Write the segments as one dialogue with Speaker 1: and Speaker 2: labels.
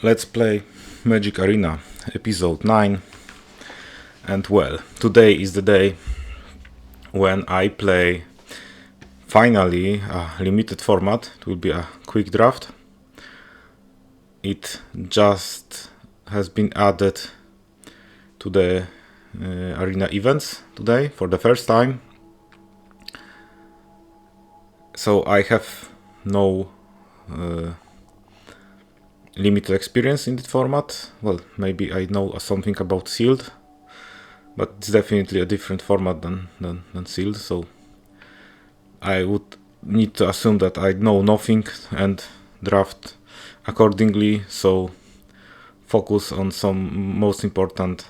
Speaker 1: Let's play Magic Arena episode 9. And well, today is the day when I play finally a limited format. It will be a quick draft. It just has been added to the arena events today for the first time. So I have no limited experience in this format. Well, maybe I know something about sealed, but it's definitely a different format than sealed, so I would need to assume that I know nothing and draft accordingly, so focus on some most important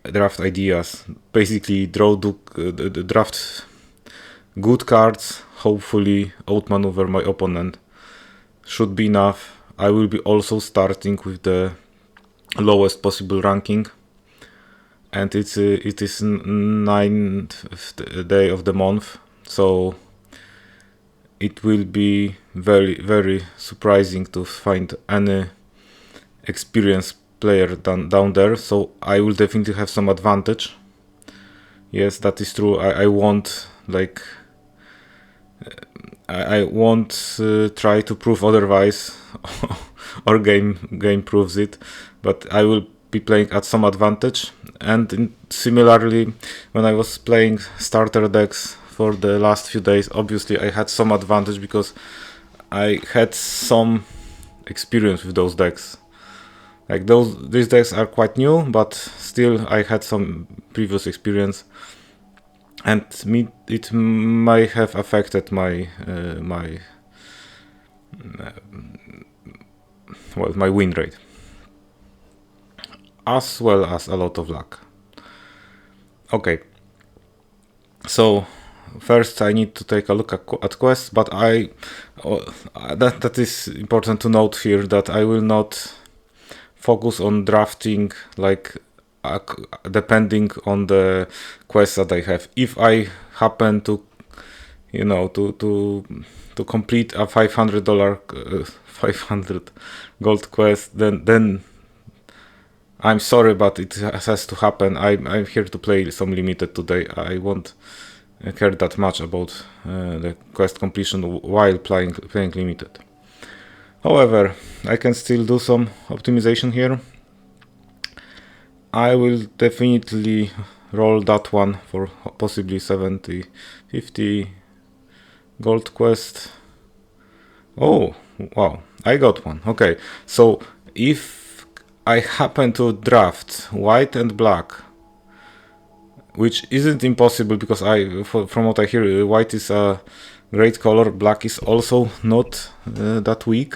Speaker 1: draft ideas. Basically draft good cards, hopefully outmaneuver my opponent. Should be enough. I will be also starting with the lowest possible ranking, and it is 9th day of the month, so it will be very, very surprising to find any experienced player down there, so I will definitely have some advantage. Yes, that is true. I won't I won't try to prove otherwise or game proves it, but I will be playing at some advantage. And similarly, when I was playing starter decks for the last few days, obviously I had some advantage because I had some experience with those decks. These decks are quite new, but still I had some previous experience, and it may have affected my my win rate, as well as a lot of luck. Okay, so first I need to take a look at quests, but that is important to note here, that I will not focus on drafting depending on the quests that I have. If I happen to to complete a $500 500 gold quest, then I'm sorry, but it has to happen. I'm here to play some limited today. I won't care that much about the quest completion while playing limited. However, I can still do some optimization here. I will definitely roll that one for possibly 50 gold quest. Oh, wow, I got one. Okay, so if I happen to draft white and black, which isn't impossible because from what I hear, white is a great color, black is also not that weak,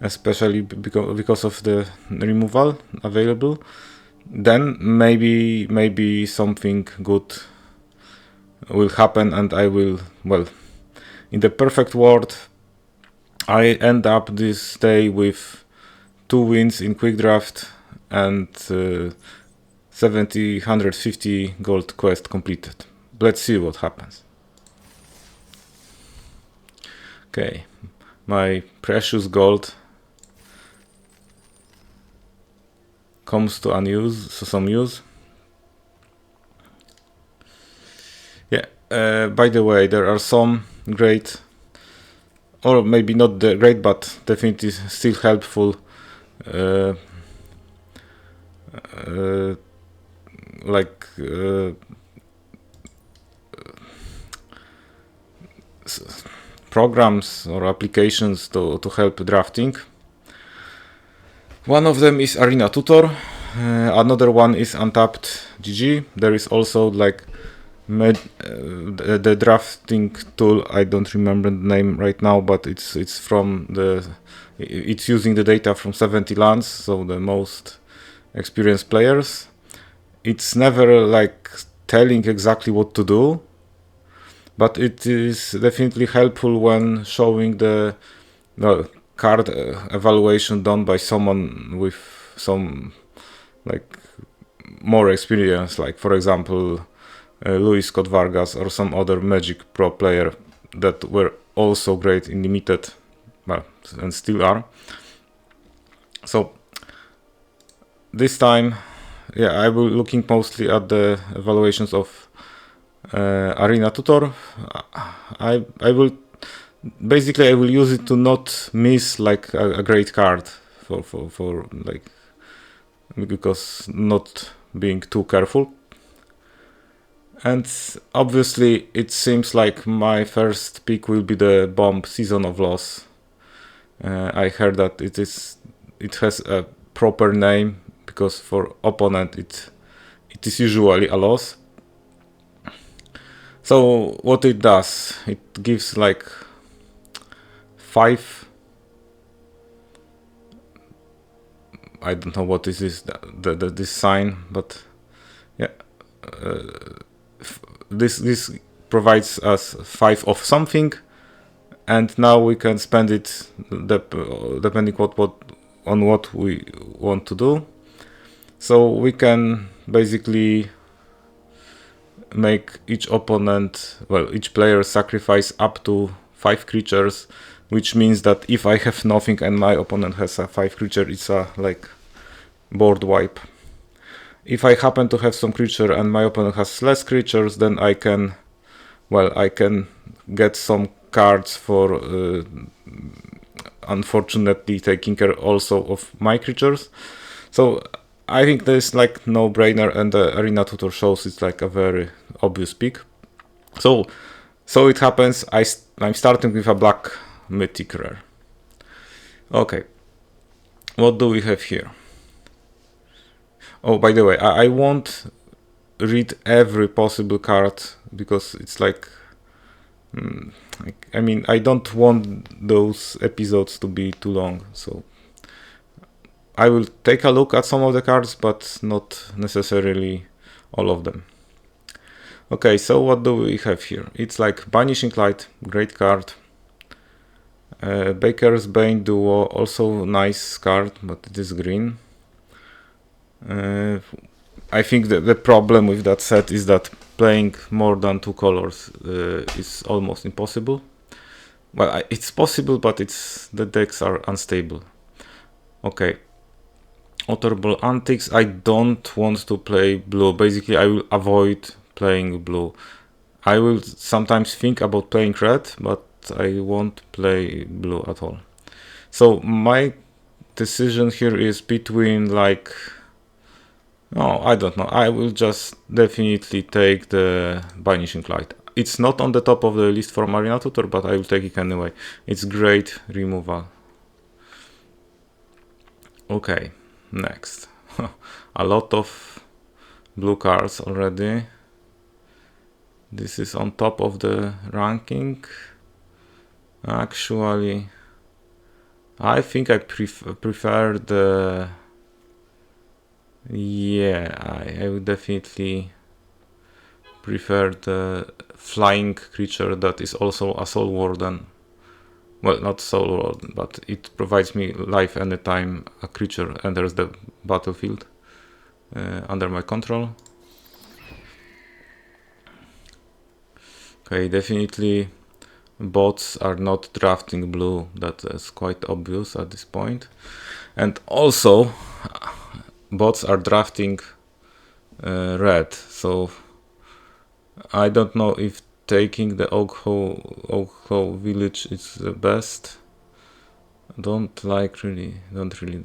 Speaker 1: especially because of the removal available, then maybe something good will happen, and I will, well, in the perfect world, I end up this day with 2 wins in quick draft and 150 gold quest completed. Let's see what happens. Okay, my precious gold comes to some use. Yeah, by the way, there are some great, or maybe not the great, but definitely still helpful programs or applications to help drafting. One of them is Arena Tutor, another one is Untapped GG. There is also the drafting tool. I don't remember the name right now, but it's using the data from 70 lands, so the most experienced players. It's never telling exactly what to do, but it is definitely helpful when showing the card evaluation done by someone with some more experience, for example Luis Scott Vargas or some other Magic Pro player that were also great in limited, and still are. So this time, yeah, I will looking mostly at the evaluations of Arena Tutor. I will basically I will use it to not miss like a great card for like, because not being too careful. And obviously it seems like my first pick will be the bomb Season of Loss. I heard that it has a proper name because for opponent it is usually a loss. So what it does, it gives like 5, I don't know what this is, this sign, but yeah, this provides us 5 of something, and now we can spend it depending on what we want to do. So we can basically make each player sacrifice up to 5 creatures, which means that if I have nothing and my opponent has a 5 creature, it's a like board wipe. If I happen to have some creature and my opponent has less creatures, then I can get some cards for unfortunately taking care also of my creatures. So I think there's like no-brainer, and the Arena Tutor shows it's like a very obvious pick. So it happens. I'm starting with a black mythic rare. Okay, what do we have here? Oh, by the way, I won't read every possible card because it's like, I mean, I don't want those episodes to be too long, so I will take a look at some of the cards, but not necessarily all of them. Okay, so what do we have here? It's like Banishing Light, great card. Baker's Bane Duo, also nice card, but it is green. I think the problem with that set is that playing more than 2 colors is almost impossible. Well, it's possible, but the decks are unstable. Okay. Otterball Antics, I don't want to play blue. Basically, I will avoid playing blue. I will sometimes think about playing red, but I won't play blue at all. So my decision here is between like, I don't know. I will just definitely take the Banishing Light. It's not on the top of the list for Arena Tutor, but I will take it anyway. It's great removal. Okay, next. A lot of blue cards already. This is on top of the ranking. Actually, I think I prefer the... Yeah, I would definitely prefer the flying creature that is also a Soul Warden. Well, not Soul Warden, but it provides me life anytime a creature enters the battlefield under my control. Okay, definitely bots are not drafting blue. That is quite obvious at this point. And also, bots are drafting red. So I don't know if taking the Oak Hole village is the best. Don't really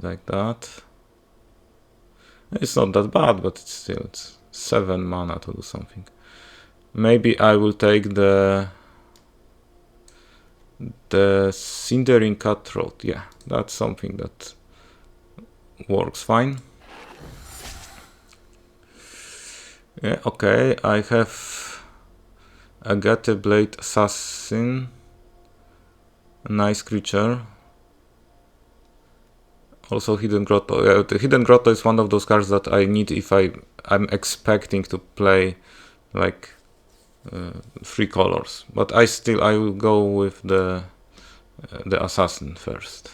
Speaker 1: like that. It's not that bad, but it's 7 mana to do something. Maybe I will take the Cindering Cutthroat. Yeah, that's something that works fine. Yeah, okay, I have Agate Blade Assassin, a nice creature. Also Hidden Grotto. Yeah, the Hidden Grotto is one of those cards that I need if I'm expecting to play like 3 colors. But I will go with the Assassin first.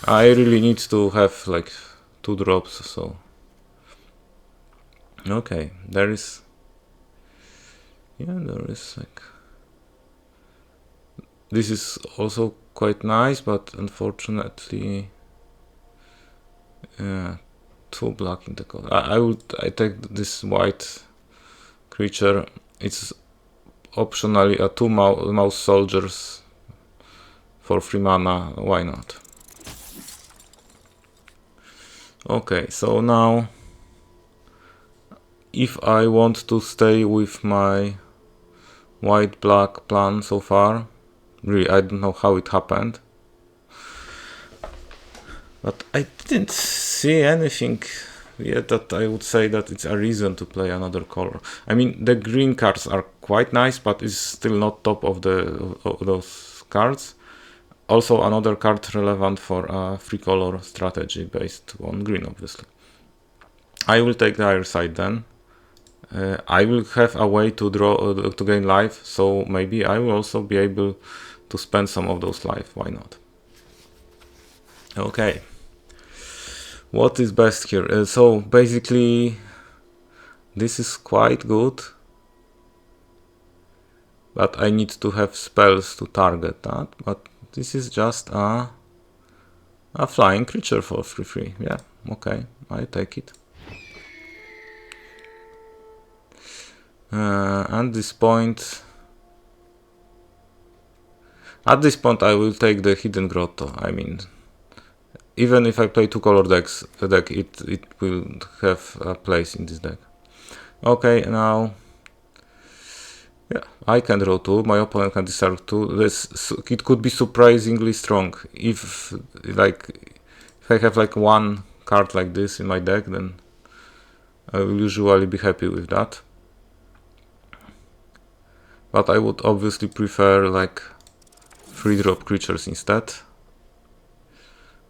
Speaker 1: I really need to have like 2 drops, so... Okay, there is like... This is also quite nice, but unfortunately 2 black in the color. I take this white creature. It's optionally a 2 mouse soldiers for 3 mana. Why not? Okay, so now if I want to stay with my white-black plan so far, really I don't know how it happened, but I didn't see anything yet that I would say that it's a reason to play another color. I mean, the green cards are quite nice, but it's still not top of those cards. Also another card relevant for a 3-color strategy based on green, obviously. I will take the higher side then. I will have a way to draw to gain life, so maybe I will also be able to spend some of those life. Why not? Okay. What is best here? So basically, this is quite good, but I need to have spells to target that. But this is just a flying creature for 3/3. Yeah, okay, I take it. At this point, I will take the Hidden Grotto. I mean, even if I play 2-color deck, it will have a place in this deck. Okay, now, yeah, I can draw 2. My opponent can discard 2. It could be surprisingly strong. If I have like 1 card like this in my deck, then I will usually be happy with that. But I would obviously prefer like 3-drop creatures instead.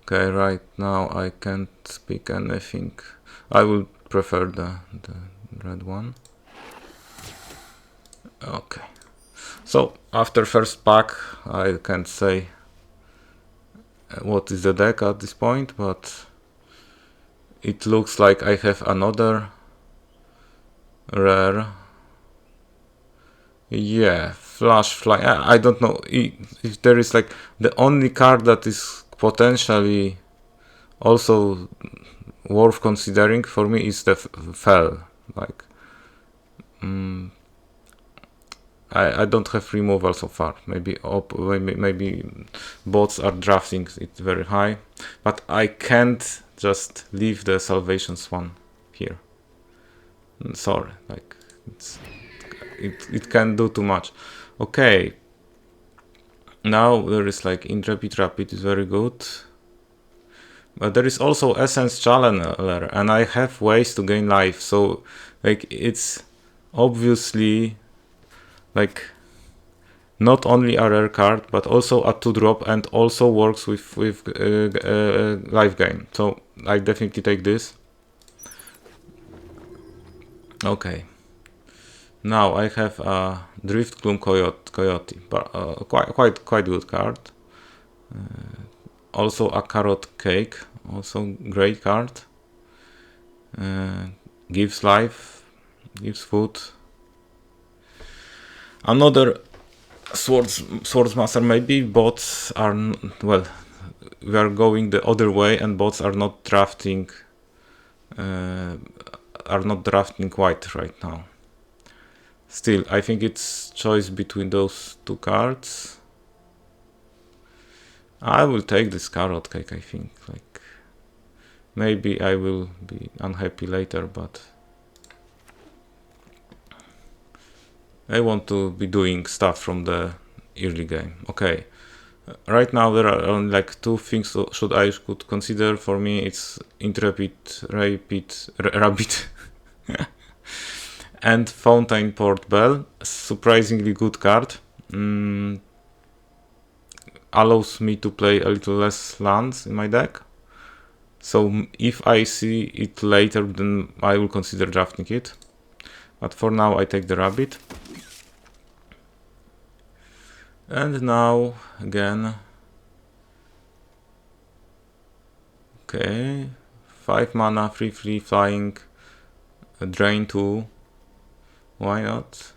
Speaker 1: Okay, right now I can't pick anything. I will prefer the red one. Okay. So after first pack, I can't say what is the deck at this point, but it looks like I have another rare. Yeah, flash fly. I don't know if there is like the only card that is potentially also worth considering for me is the fell. Like, I don't have removal so far. Maybe bots are drafting it very high, but I can't just leave the salvations one here. Sorry, like it can do too much. Okay. Now there is like Intrepid Rapid is very good. But there is also Essence Challenger, and I have ways to gain life, so like it's obviously like not only a rare card, but also a 2-drop, and also works with life gain. So I definitely take this. Okay. Now I have a Driftgloom Coyote, but quite good card. Also a Carrot Cake, also great card. Gives life, gives food. Another Swordsmaster. Maybe bots are well. We are going the other way, and bots are not drafting. White right now. Still, I think it's choice between those 2 cards. I will take this Carrot Cake. I think like maybe I will be unhappy later, but I want to be doing stuff from the early game. Okay. Right now there are only like 2 things I could consider. For me, it's Intrepid Rabbit and Fountain Port Bell. Surprisingly good card. Allows me to play a little less lands in my deck. So if I see it later, then I will consider drafting it. But for now, I take the Rabbit. And now, again, okay, 5 mana, 3/3 flying, drain 2, why not?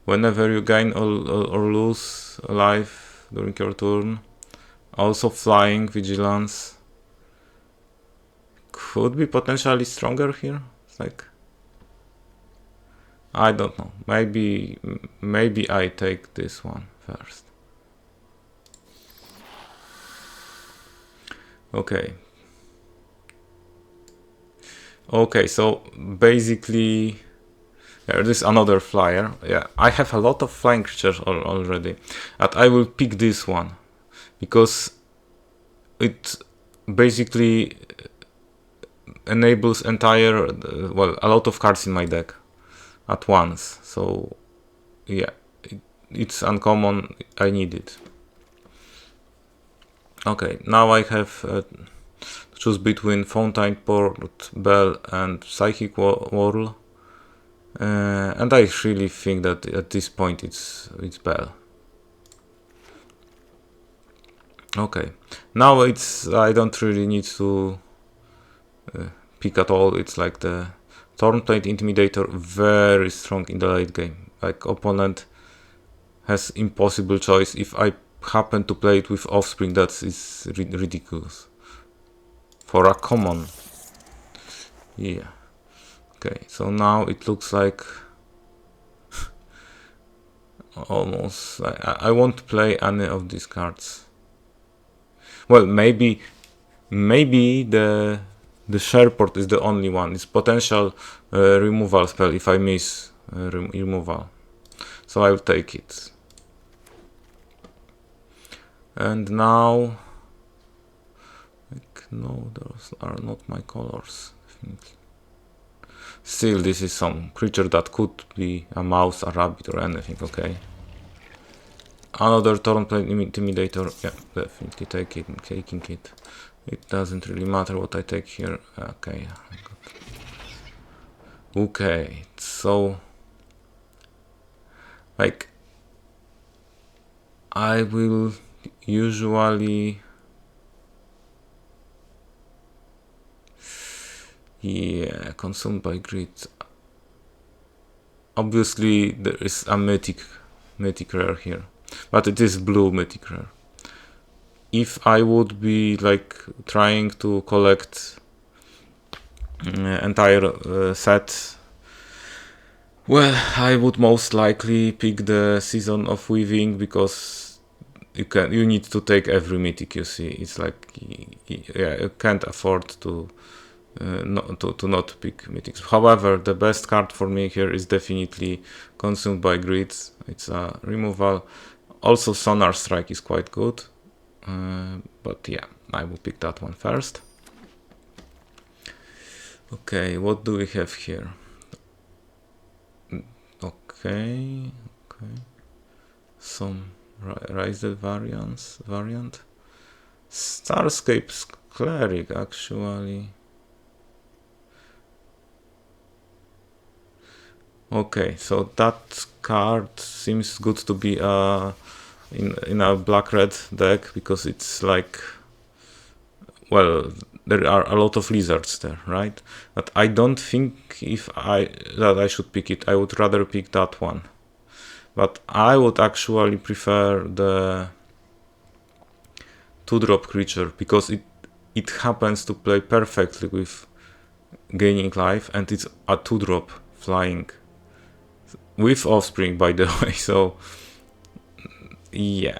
Speaker 1: Whenever you gain or lose a life during your turn, Also flying vigilance could be potentially stronger here. It's like, I don't know. Maybe I take this one first. Okay. Okay, so basically there is another flyer. Yeah, I have a lot of flying creatures already. And I will pick this one because it basically enables entire, well, a lot of cards in my deck at once. So yeah, it's uncommon. I need it. Okay, now I have to choose between Fountain Port, Bell, and Psychic Whirl. And I really think that at this point it's Bell. Okay, now I don't really need to pick at all. It's like the Thornblade Intimidator, very strong in the late game. Like opponent has impossible choice. If I happen to play it with Offspring, that is ridiculous. For a common. Yeah. Okay, so now it looks like almost I won't play any of these cards. Well, maybe the Sherport is the only one. It's potential removal spell if I miss removal. So I'll take it. And now, like, no, those are not my colors. Definitely. Still, this is some creature that could be a mouse, a rabbit, or anything. Okay. Another Thornblade Intimidator. Yeah, definitely taking it. It doesn't really matter what I take here. Okay. Okay, so like I will usually consumed by greed. Obviously there is a mythic rare here, but it is blue mythic rare. If I would be like trying to collect entire set, well, I would most likely pick the Season of Weaving because you need to take every mythic you see. It's like you can't afford to not pick mythics. However, the best card for me here is definitely Consumed by Greed. It's a removal. Also, Sonar Strike is quite good, but yeah, I will pick that one first. Okay, what do we have here? Okay, some Rise variant. Starscape's Cleric, actually. Okay, so that card seems good to be in a black-red deck because it's like, well, there are a lot of lizards there, right? But I don't think that I should pick it. I would rather pick that one. But I would actually prefer the 2-drop creature because it happens to play perfectly with gaining life, and it's a 2-drop flying with Offspring, by the way. So yeah,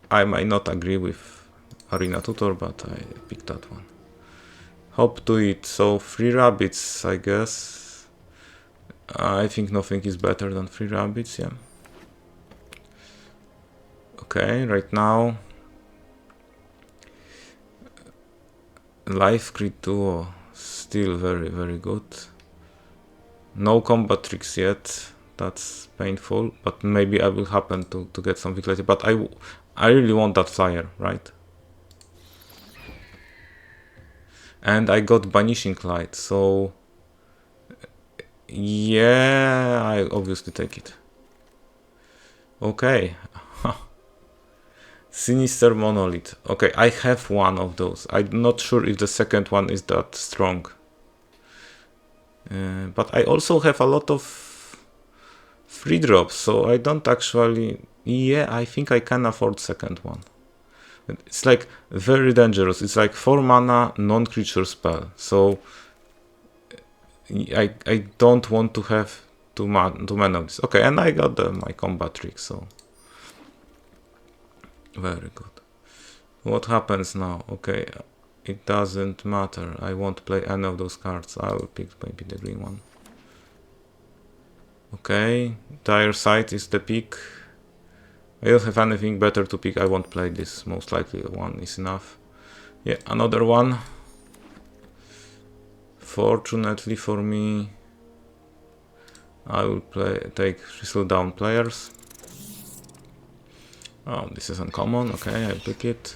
Speaker 1: I might not agree with Arena Tutor, but I picked that one. Hop to it. So 3 rabbits, I guess. I think nothing is better than 3 rabbits, yeah. Okay, right now Life Crit Duo, still very, very good. No combat tricks yet, that's painful, but maybe I will happen to get something later. But I really want that flyer, right? And I got Banishing Light, so yeah, I obviously take it. Okay. Sinister Monolith. Okay, I have one of those. I'm not sure if the second one is that strong. But I also have a lot of 3 drops, so I don't actually... Yeah, I think I can afford second one. It's like very dangerous. It's like 4 mana non-creature spell. So I don't want to have too many of this. Okay, and I got my combat trick, so very good. What happens now? Okay, it doesn't matter. I won't play any of those cards. I will pick maybe the green one. Okay, Dire Sight is the pick. I don't have anything better to pick. I won't play this. Most likely one is enough. Yeah, another one. Fortunately for me, I will take Thistle Down players. Oh, this is uncommon. Okay, I pick it.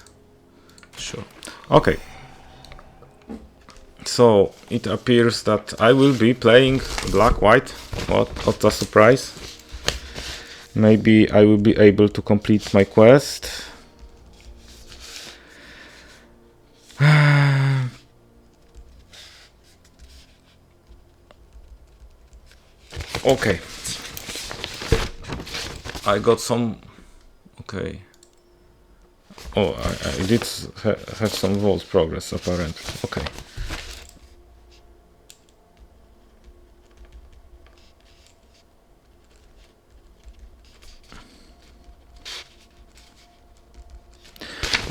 Speaker 1: Sure. Okay. So it appears that I will be playing black-white. What a surprise. Maybe I will be able to complete my quest. Okay. I got some... Okay. Oh, I did have some vault progress, apparently. Okay.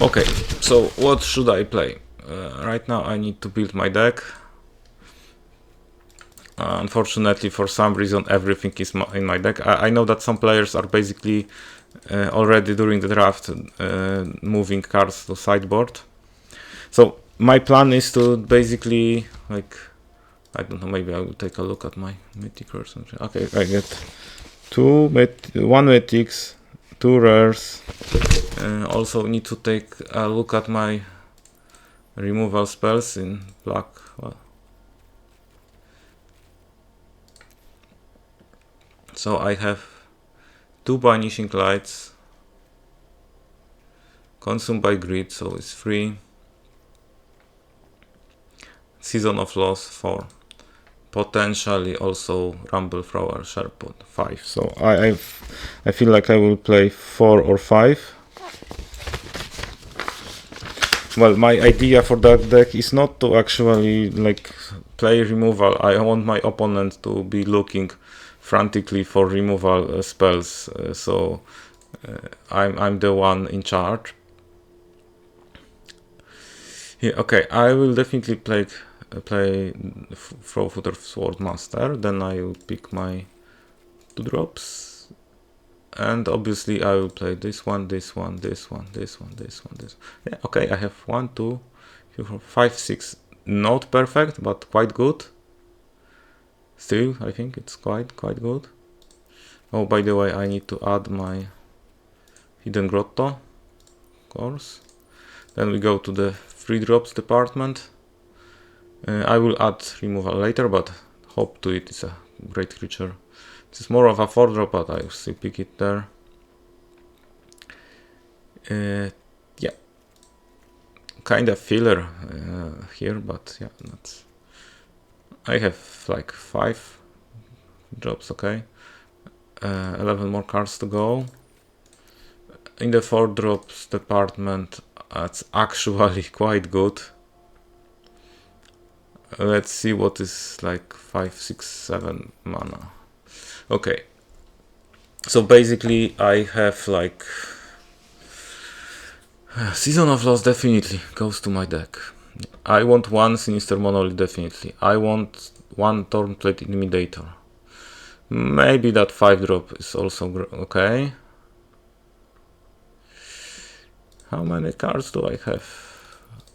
Speaker 1: Okay, so what should I play? Right now I need to build my deck. Unfortunately, for some reason, everything is in my deck. I know that some players are basically already during the draft moving cards to sideboard. So my plan is to basically, like, I don't know, maybe I will take a look at my mythic or something. Okay, I get one mythics, 2 rares. Also need to take a look at my removal spells in black. Well, so I have 2 Banishing Lights, Consumed by Greed, so it's 3. Season of Loss 4. Potentially also Rumble Thrower Sherpod 5. So I feel like I will play 4 or 5. Well, my idea for that deck is not to actually like play removal. I want my opponent to be looking frantically for removal spells. So I'm the one in charge. Yeah, okay, I will definitely play Throw-Footer Swordmaster. Then I will pick my 2 drops. And obviously I will play this one, this one, this one, this one, this one, this one. Yeah, okay, I have 1, 2, 3, 4, 5, 6. Not perfect, but quite good. Still, I think it's quite good. Oh, by the way, I need to add my Hidden Grotto, of course. Then we go to the 3 drops department. I will add removal later, but hope to it. It's a great creature. This is more of a 4 drop, but I will still pick it there. Yeah, kind of filler here, but yeah, that's. I have like 5 drops. Okay, 11 more cards to go. In the 4 drops department, it's actually quite good. Let's see what is like 5, 6, 7 mana. Okay, so basically I have like Season of Loss definitely goes to my deck. I want 1 Sinister Monolith definitely. I want 1 Thornplate Intimidator. Maybe that 5 drop is also okay. How many cards do I have?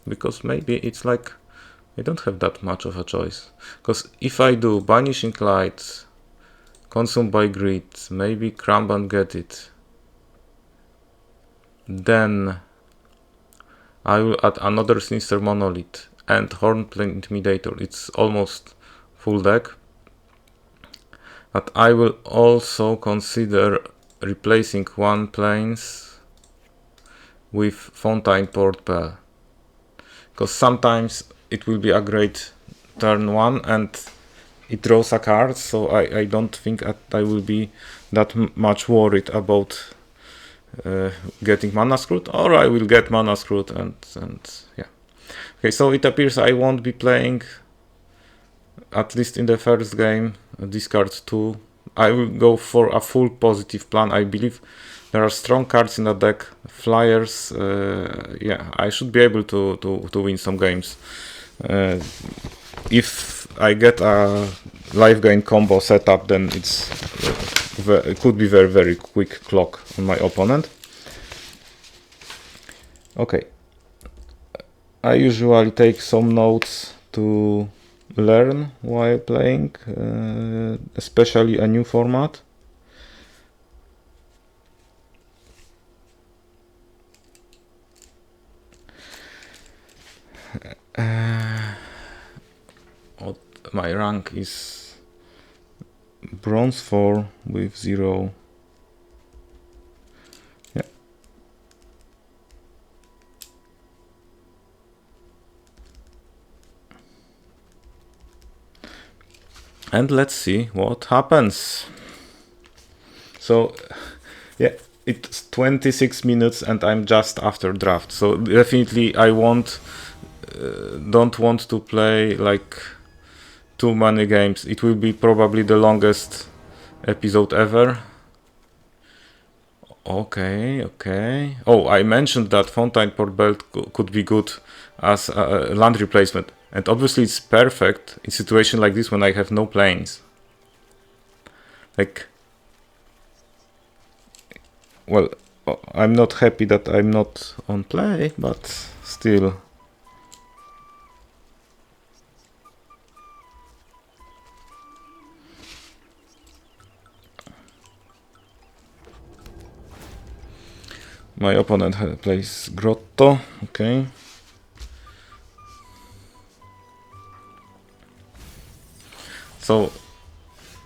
Speaker 1: Because maybe it's like I don't have that much of a choice. Because if I do Banishing Light, Consumed by Greed, maybe Cramp and Get It, then I will add another Sinister Monolith and Hornplane Intimidator. It's almost full deck. But I will also consider replacing 1 planes with Fontaine Port Bell. Because sometimes it will be a great turn 1 and it draws a card, so I don't think I will be that much worried about getting mana screwed, or I will get mana screwed, and yeah. Okay, so it appears I won't be playing, at least in the first game, discard 2. I will go for a full positive plan. I believe there are strong cards in the deck, flyers. Yeah, I should be able to win some games. If I get a life gain combo set up, then it could be very, very quick clock on my opponent. Okay, I usually take some notes to learn while playing, especially a new format. My rank is bronze 4 with 0. Yeah. And let's see what happens. So, yeah, it's 26 minutes and I'm just after draft. So definitely I don't want to play like too many games. It will be probably the longest episode ever. Okay. Oh, I mentioned that Fountain Port Belt could be good as a land replacement. And obviously it's perfect in situation like this when I have no planes. Like, well, I'm not happy that I'm not on play, but still. My opponent plays Grotto, okay. So,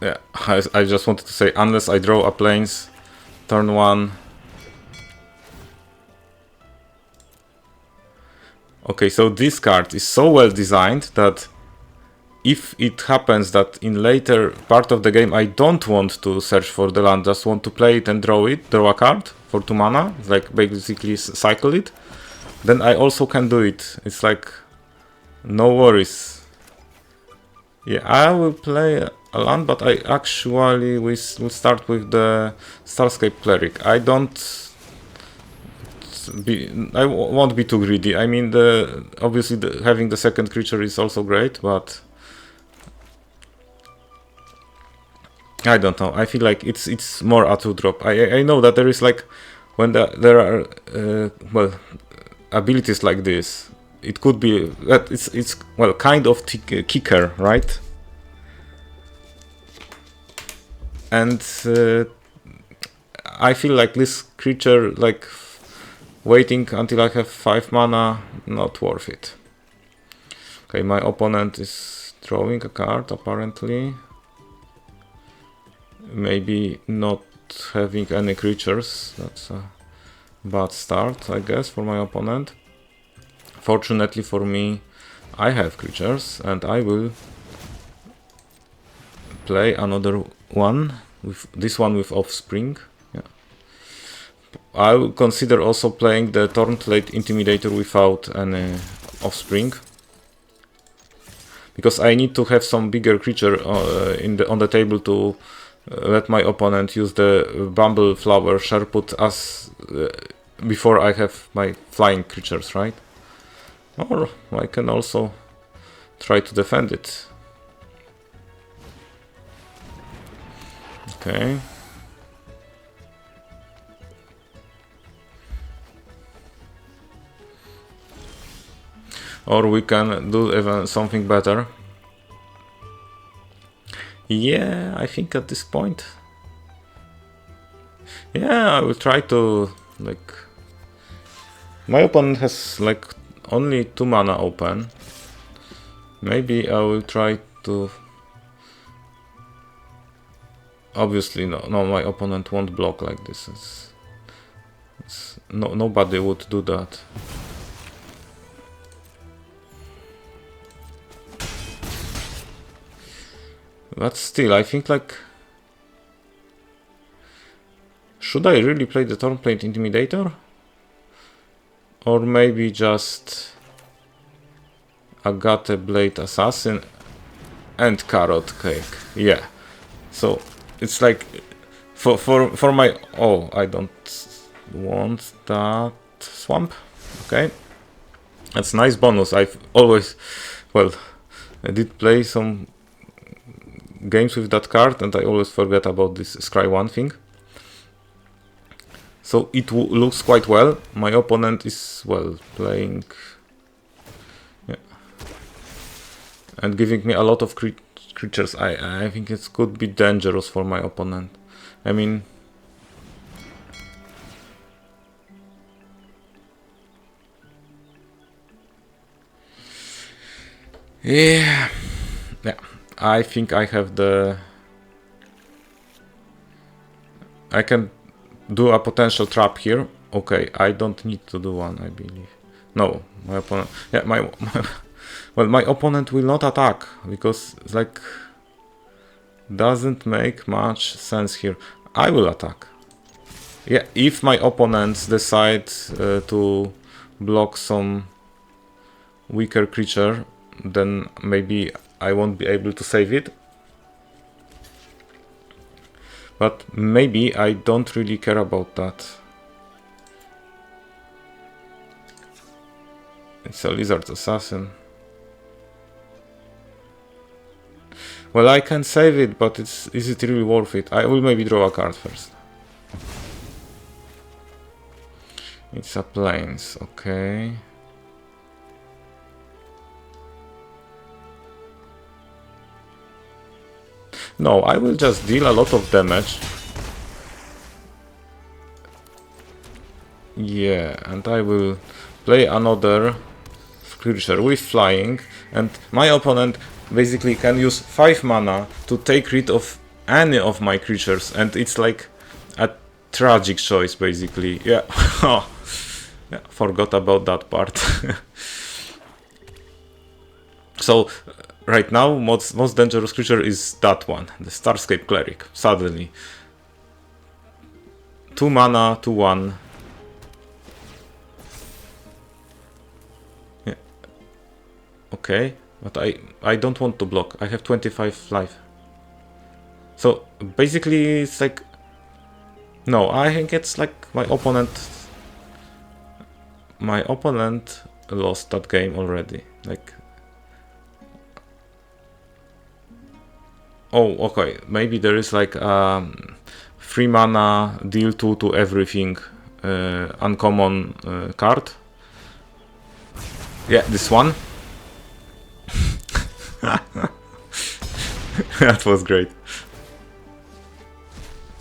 Speaker 1: yeah, I just wanted to say, unless I draw a planes, turn 1. Okay, so this card is so well designed that if it happens that in later part of the game I don't want to search for the land, just want to play it and draw a card for 2 mana, like basically cycle it, then I also can do it. It's like, no worries. Yeah, I will play a land, but I actually will start with the Starscape Cleric. I won't be too greedy. I mean, obviously having the second creature is also great, but I don't know. I feel like it's more a 2-drop. I know that there is like, when there are well, abilities like this, it could be that it's well, kind of kicker, right? And I feel like this creature, like waiting until I have 5 mana, not worth it. Okay, my opponent is drawing a card apparently. Maybe not having any creatures. That's a bad start, I guess, for my opponent. Fortunately for me, I have creatures, and I will play another one, with this one with Offspring. Yeah. I will consider also playing the Torntlade Intimidator without any Offspring, because I need to have some bigger creature on the table to let my opponent use the Bumble Flower Sherput as before I have my flying creatures, right? Or I can also try to defend it. Okay. Or we can do even something better. Yeah, I think at this point. Yeah, I will try to, like... My opponent has like only 2 mana open. Maybe I will try to... Obviously, no, my opponent won't block like this. Nobody would do that. But still, I think like... Should I really play the Thornplate Intimidator? Or maybe just Agate Blade Assassin and Carrot Cake. Yeah. So it's like for my I don't want that swamp. Okay. That's nice bonus. I've always I did play some games with that card and I always forget about this Scry 1 thing. So it looks quite well. My opponent is, playing... Yeah. And giving me a lot of creatures. I think it could be dangerous for my opponent. I mean... Yeah. I think I have the... I can do a potential trap here. Okay, I don't need to do one, I believe. No, my opponent... Yeah, my opponent will not attack, because it's like... Doesn't make much sense here. I will attack. Yeah, if my opponents decide to block some weaker creature, then maybe I won't be able to save it. But maybe I don't really care about that. It's a Lizard Assassin. Well, I can save it, but is it really worth it? I will maybe draw a card first. It's a Plains, okay. No, I will just deal a lot of damage. Yeah, and I will play another creature with flying, and my opponent basically can use 5 mana to take rid of any of my creatures, and it's like a tragic choice basically. Yeah, yeah, forgot about that part. So right now most dangerous creature is that one, the Starscape Cleric. Suddenly 2 mana, 2/1. Yeah. Okay, but I don't want to block. I have 25 life. So basically it's like... No, I think it's like my opponent lost that game already. Like... Oh, okay. Maybe there is like 3 mana, deal 2 to everything, uncommon card. Yeah, this one. That was great.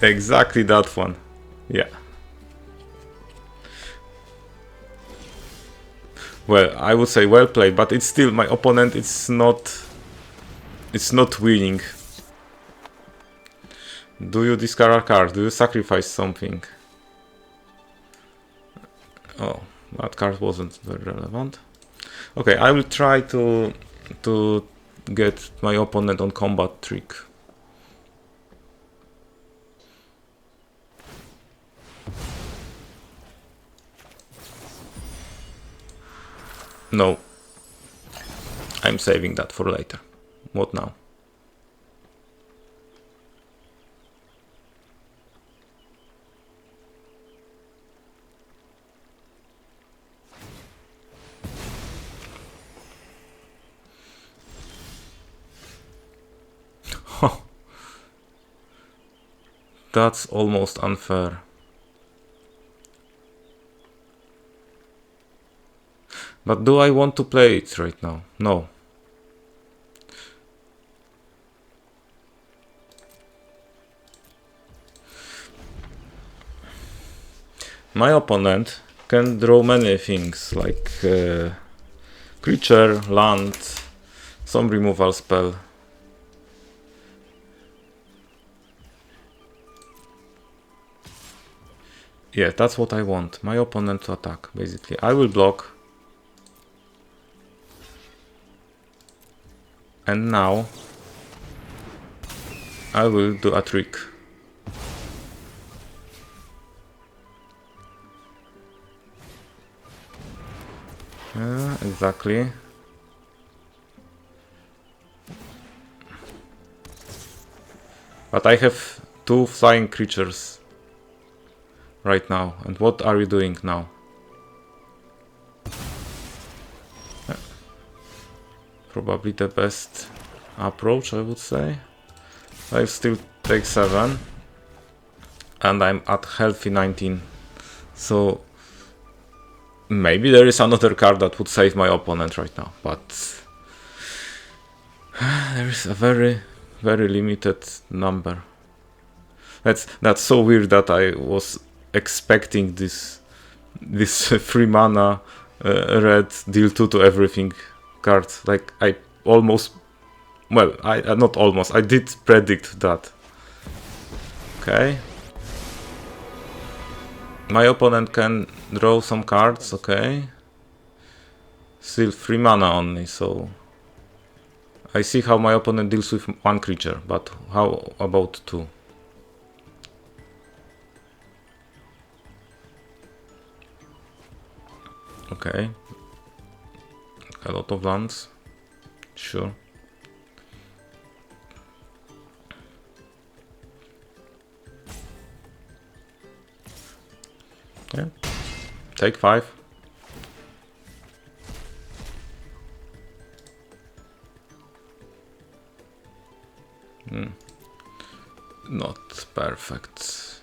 Speaker 1: Exactly that one. Yeah. Well, I would say well played, but it's still my opponent. It's not winning. Do you discard a card? Do you sacrifice something? Oh, that card wasn't very relevant. Okay, I will try to get my opponent on combat trick. No. I'm saving that for later. What now? That's almost unfair. But do I want to play it right now? No. My opponent can draw many things, like creature, land, some removal spell. Yeah, that's what I want. My opponent to attack, basically. I will block. And now I will do a trick. Exactly. But I have 2 flying creatures right now. And what are you doing now? Probably the best approach, I would say. I still take 7. And I'm at healthy 19. So maybe there is another card that would save my opponent right now. But there is a very, very limited number. That's so weird that I was expecting this 3 mana red deal 2 to everything card. Like I almost, well, I not almost, I did predict that. Okay. My opponent can draw some cards, okay. Still 3 mana only, so I see how my opponent deals with 1 creature, but how about 2? Okay. A lot of lands. Sure. Yeah. Take 5. Not perfect.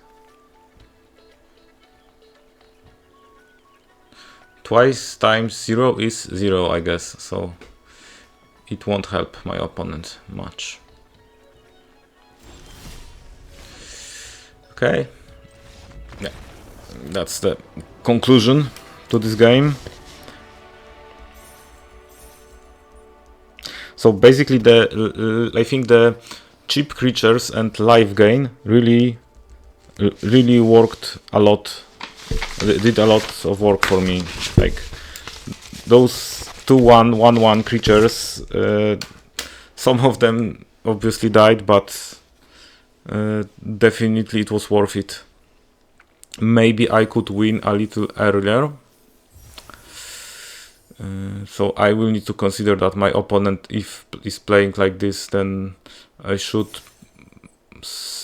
Speaker 1: Twice times 0 is 0, I guess, so it won't help my opponent much. Okay. Yeah. That's the conclusion to this game. So basically I think the cheap creatures and life gain really worked a lot. Did a lot of work for me. Like those 2/1/1/1 creatures, some of them obviously died, but definitely it was worth it. Maybe I could win a little earlier. So I will need to consider that my opponent, if is playing like this, then I should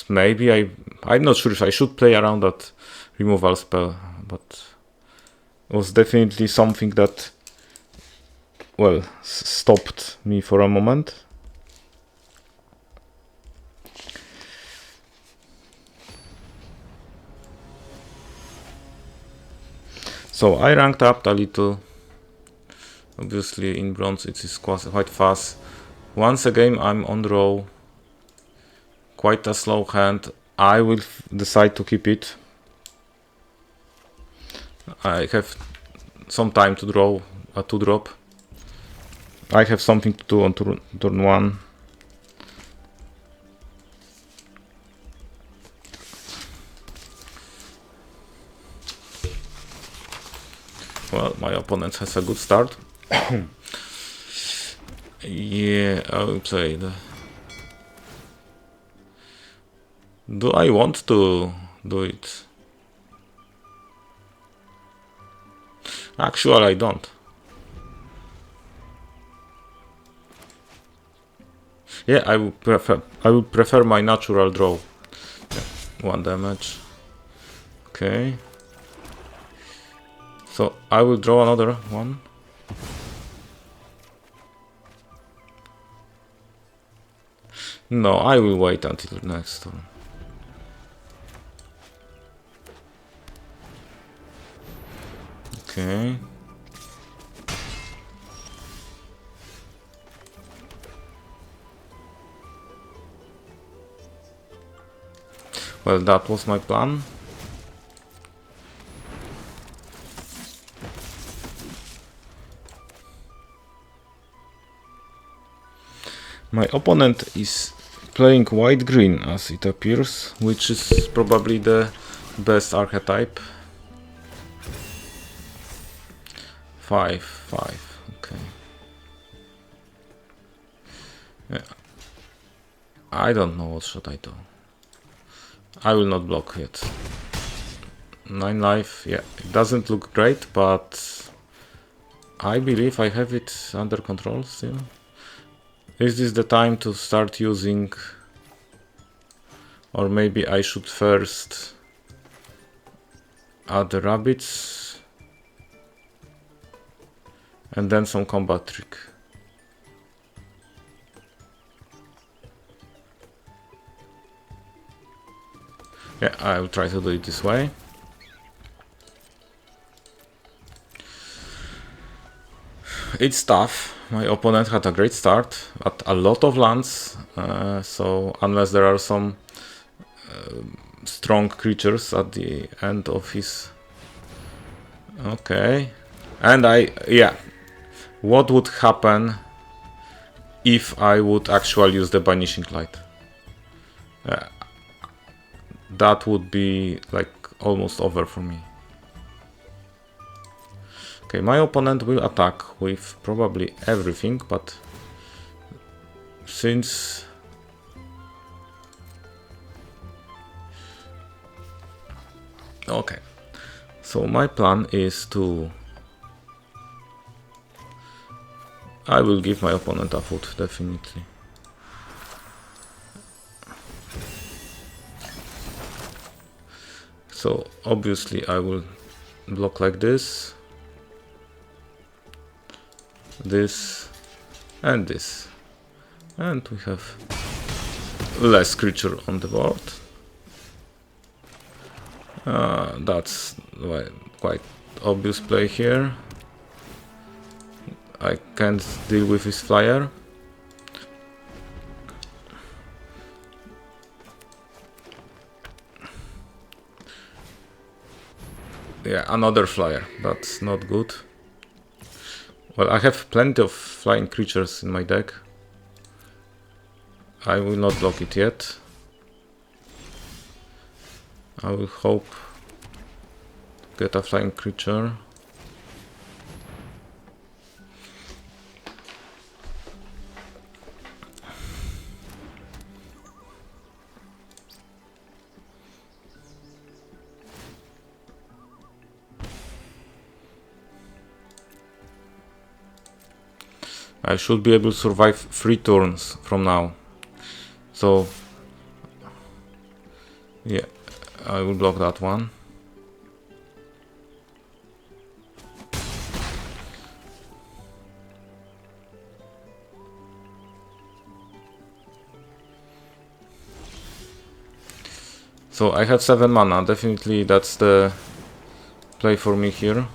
Speaker 1: maybe I'm not sure if I should play around that removal spell, but it was definitely something that, well, stopped me for a moment. So I ranked up a little. Obviously in bronze it is quite fast. Once a game I'm on draw. Quite a slow hand. I will decide to keep it. I have some time to draw a 2-drop. I have something to do on turn 1. Well, my opponent has a good start. Yeah, I will play the... Do I want to do it? Actually, I don't. Yeah, I would prefer my natural draw. Yeah, 1 damage. Okay. So I will draw another one. No, I will wait until next turn. Okay. Well, that was my plan. My opponent is playing white-green, as it appears, which is probably the best archetype. 5/5. Okay. Yeah. I don't know what should I do. I will not block yet. 9 life. Yeah, it doesn't look great, but I believe I have it under control still. Is this the time to start using, or maybe I should first add the rabbits and then some combat trick. Yeah, I will try to do it this way. It's tough. My opponent had a great start at a lot of lands, so unless there are some strong creatures at the end of his... Okay. And yeah. What would happen if I would actually use the Banishing Light? That would be like almost over for me. Okay, my opponent will attack with probably everything, but since okay, so my plan is to I will give my opponent a foot, definitely. So obviously I will block like this, this, and this. And we have less creature on the board. That's quite obvious play here. I can't deal with his flyer. Yeah, another flyer. That's not good. Well, I have plenty of flying creatures in my deck. I will not block it yet. I will hope to get a flying creature. I should be able to survive 3 turns from now. So, yeah, I will block that one. So I have 7 mana, definitely that's the play for me here.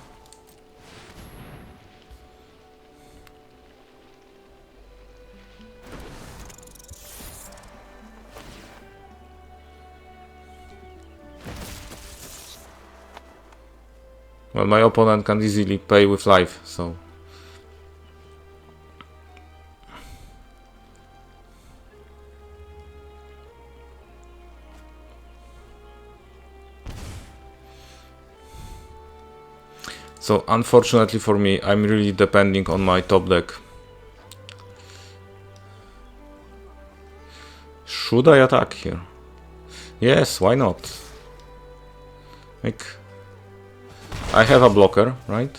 Speaker 1: Well, my opponent can easily pay with life, so... So, unfortunately for me, I'm really depending on my top deck. Should I attack here? Yes, why not? Like... I have a blocker, right?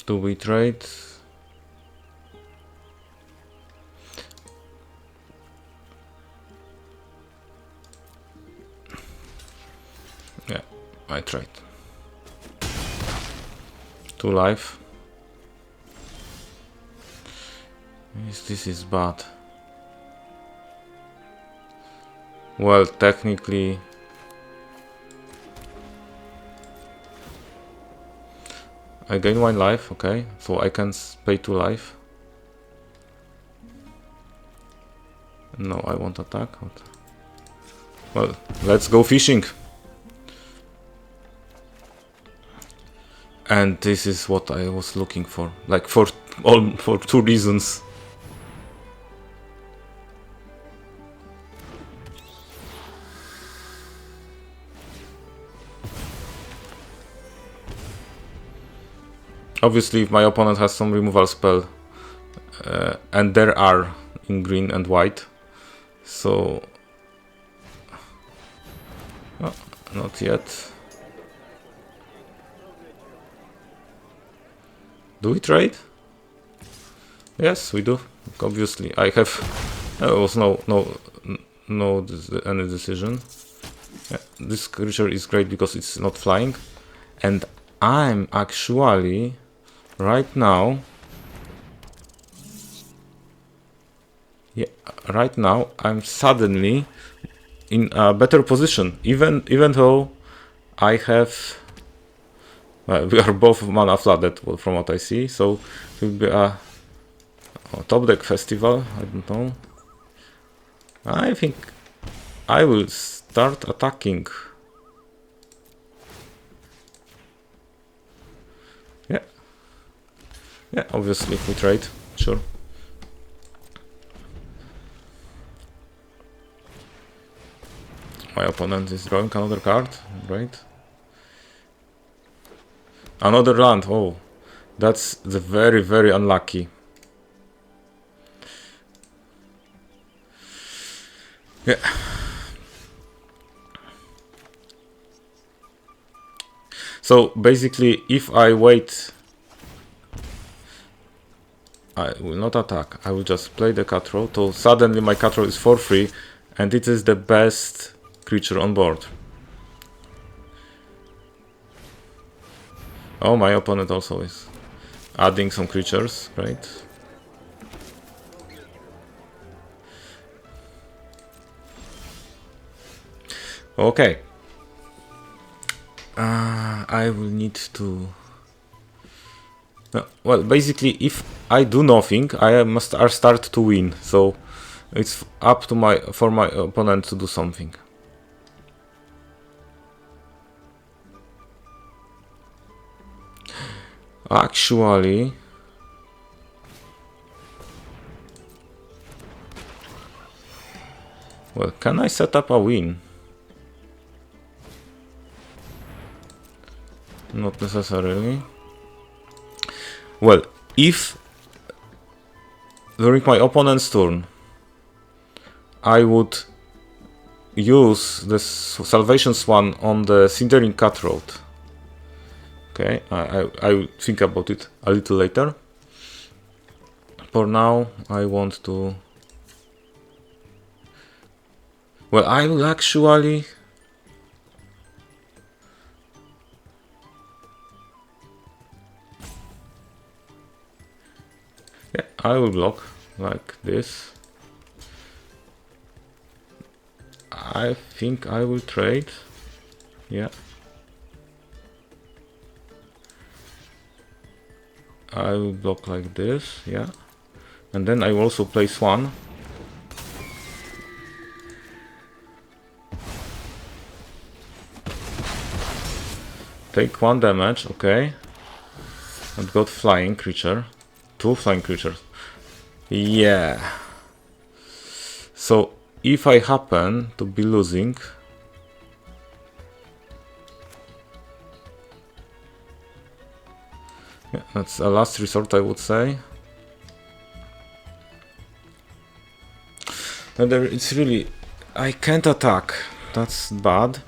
Speaker 1: Do we trade? Yeah, I trade. 2 life. Yes, this is bad. Well, technically... I gain 1 life, okay, so I can pay 2 life. No, I won't attack. But... Well, let's go fishing. And this is what I was looking for, like for 2 reasons. Obviously, if my opponent has some removal spell, and there are in green and white. So oh, not yet. Do we trade? Yes, we do. Obviously, I have. There was any decision. Yeah, this creature is great because it's not flying, and I'm actually right now. Yeah, right now I'm suddenly in a better position, even though I have. Well, we are both mana flooded from what I see, so it will be a top deck festival. I don't know. I think I will start attacking. Yeah, obviously we trade, sure. My opponent is drawing another card, right? Another land, oh, that's the very unlucky. Yeah. So basically, if I wait, I will not attack. I will just play the Cutthroat. So suddenly my Cutthroat is for free, and it is the best creature on board. Oh, my opponent also is adding some creatures, right? Okay. I will need to. Well, basically, if I do nothing, I must start to win. So it's up to my opponent to do something. Actually, well, can I set up a win? Not necessarily. Well, if during my opponent's turn I would use the Salvation Swan on the Sintering Cutthroat. Okay, I will think about it a little later. For now, I want to. Well, I will actually. Yeah, I will block like this. I think I will trade. Yeah. I will block like this, yeah. And then I will also place one. Take 1 damage, okay. And got flying creature. 2 flying creatures. Yeah. So if I happen to be losing, yeah, that's a last resort, I would say. And it's really, I can't attack. That's bad.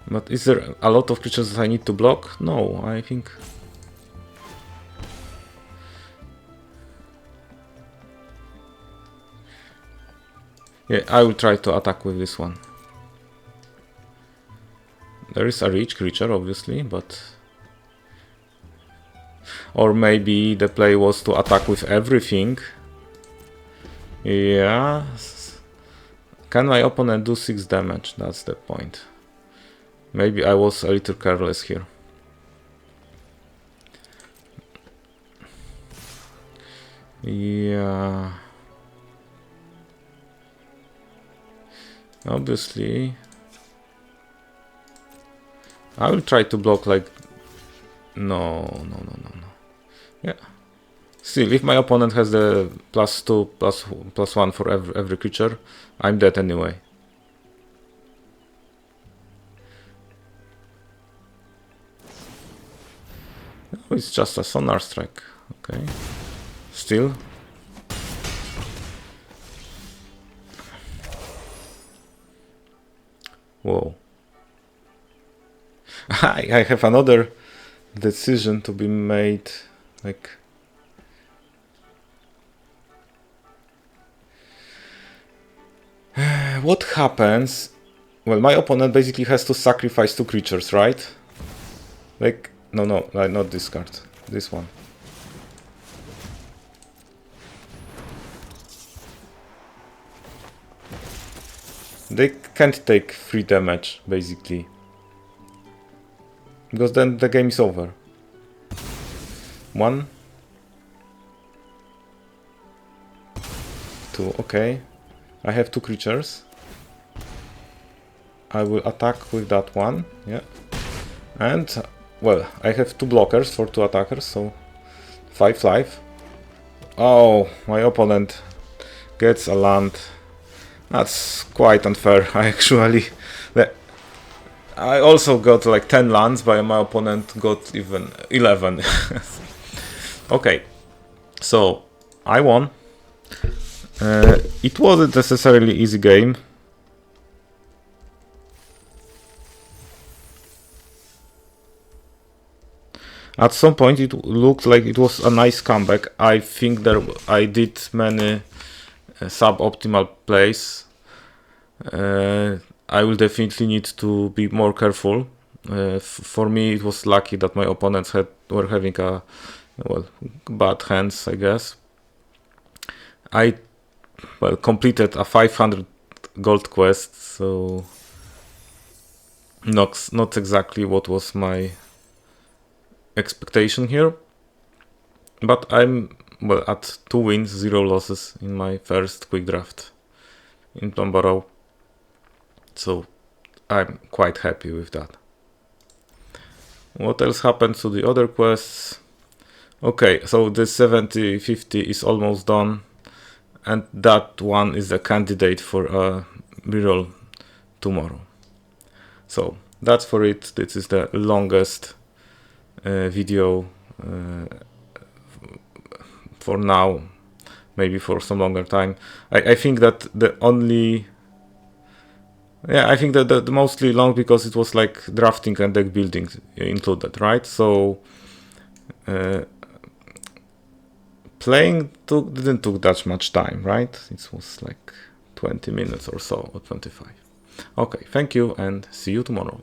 Speaker 1: But is there a lot of creatures that I need to block? No, I think. Yeah, I will try to attack with this one. There is a reach creature, obviously, but. Or maybe the play was to attack with everything. Yeah. Can my opponent do 6 damage? That's the point. Maybe I was a little careless here. Yeah. Obviously. I will try to block like... No. Yeah. Still, if my opponent has the +2, +1 for every creature, I'm dead anyway. Oh, it's just a sonar strike. Okay. Still. Whoa. I have another decision to be made. Like, what happens? Well, my opponent basically has to sacrifice 2 creatures, right? Like, no, not this card. This one. They can't take 3 damage, basically. Because then the game is over. 1. 2, okay. I have 2 creatures. I will attack with that one, yeah. And, well, I have 2 blockers for 2 attackers, so 5 life. Oh, my opponent gets a land. That's quite unfair. I also got like 10 lands, but my opponent got even 11. Okay, so I won. It wasn't necessarily easy game. At some point it looked like it was a nice comeback. I think I did many suboptimal plays. I will definitely need to be more careful. For me, it was lucky that my opponents were having bad hands, I guess. I completed a 500 gold quest, so not exactly what was my expectation here. But I'm at 2 wins, 0 losses in my first quick draft in Bloomburrow. So I'm quite happy with that. What else happened to the other quests? Okay, so the 70-50 is almost done, and that one is a candidate for a reroll tomorrow. So that's for it. This is the longest video for now, maybe for some longer time. I think that I think that the mostly long because it was like drafting and deck building included, right? So playing didn't took that much time, right? It was like 20 minutes or so, or 25. Okay, thank you and see you tomorrow.